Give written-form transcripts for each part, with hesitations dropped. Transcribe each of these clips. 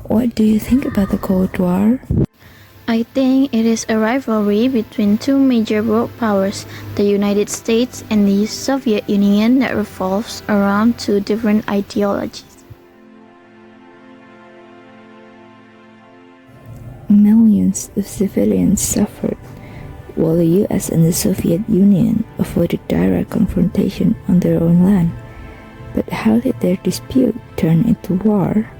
What do you think about the Cold War? I think it is a rivalry between two major world powers, the United States and the Soviet Union, that revolves around two different ideologies. Millions of civilians suffered, while the US and the Soviet Union avoided direct confrontation on their own land. But how did their dispute turn into war?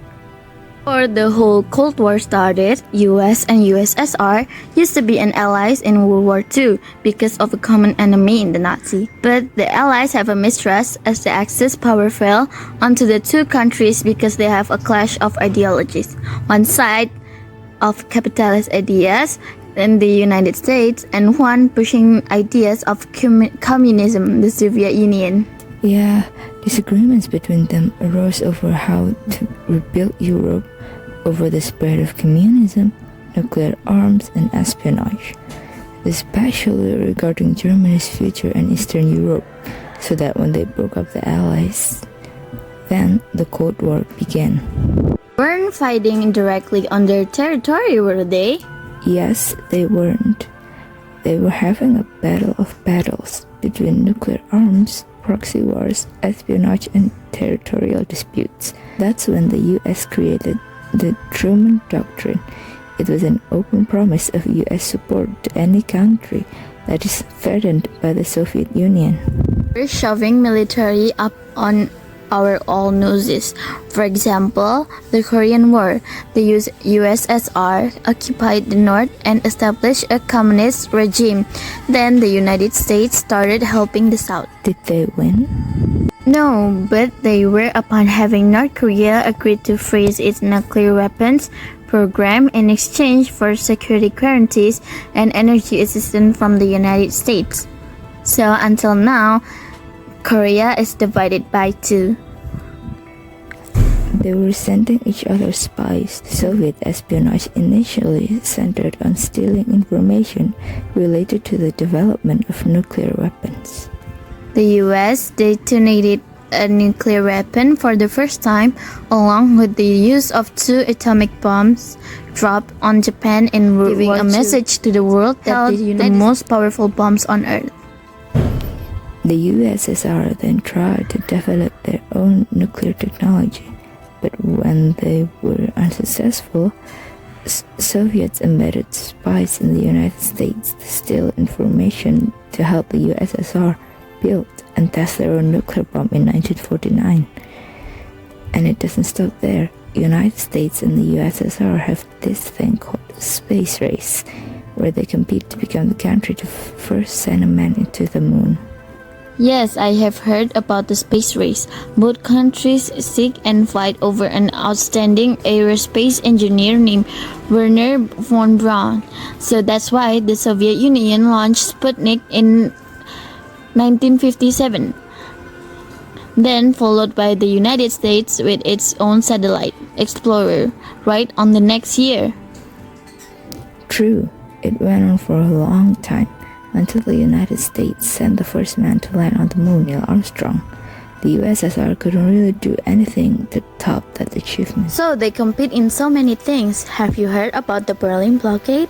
Before the whole Cold War started, US and USSR used to be allies in World War II because of a common enemy in the Nazi. But the allies have a mistrust as the Axis power fell onto the two countries because they have a clash of ideologies. One side of capitalist ideas in the United States and one pushing ideas of communism, the Soviet Union. Yeah, disagreements between them arose over how to rebuild Europe, over the spread of communism, nuclear arms, and espionage, especially regarding Germany's future in Eastern Europe, so that when they broke up the Allies, then the Cold War began. Weren't fighting directly on their territory, were they? Yes, they weren't. They were having a battle of battles between nuclear arms, proxy wars, espionage, and territorial disputes. That's when the US created the Truman Doctrine. It was an open promise of US support to any country that is threatened by the Soviet Union. We're shoving military up on our all noses. For example, the Korean War, the USSR occupied the North and established a communist regime. Then the United States started helping the South. Did they win? No, but they were, upon having North Korea agreed to freeze its nuclear weapons program in exchange for security guarantees and energy assistance from the United States. So until now, Korea is divided by two. They were sending each other spies. Soviet espionage initially centered on stealing information related to the development of nuclear weapons. The US detonated a nuclear weapon for the first time, along with the use of two atomic bombs dropped on Japan in World War II, giving a message to the world that the most powerful bombs on Earth. The USSR then tried to develop their own nuclear technology, but when they were unsuccessful, Soviets embedded spies in the United States to steal information to help the USSR build and test their own nuclear bomb in 1949. And it doesn't stop there. The United States and the USSR have this thing called the space race, where they compete to become the country to first send a man into the moon. Yes, I have heard about the space race. Both countries seek and fight over an outstanding aerospace engineer named Wernher von Braun. So that's why the Soviet Union launched Sputnik in 1957, then followed by the United States with its own satellite, Explorer, right on the next year. True, it went on for a long time, until the United States sent the first man to land on the moon, Neil Armstrong. The USSR couldn't really do anything to top that achievement. So they compete in so many things. Have you heard about the Berlin blockade?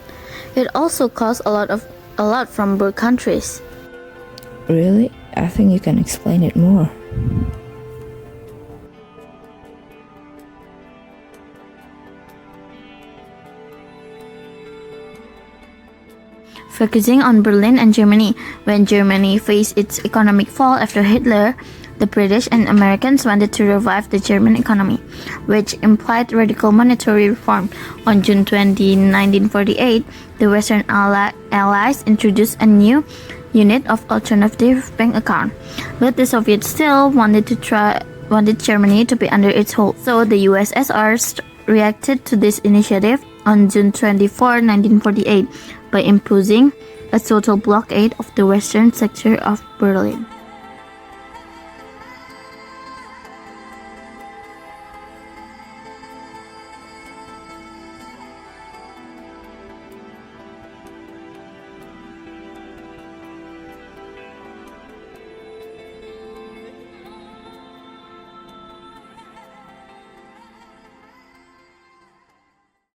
It also caused a lot from both countries. Really? I think you can explain it more. Focusing on Berlin and Germany, when Germany faced its economic fall after Hitler, the British and Americans wanted to revive the German economy, which implied radical monetary reform. On June 20, 1948, the Western Allies introduced a new unit of alternative bank account, but the Soviets still wanted Germany to be under its hold. So the USSR reacted to this initiative on June 24, 1948, by imposing a total blockade of the western sector of Berlin.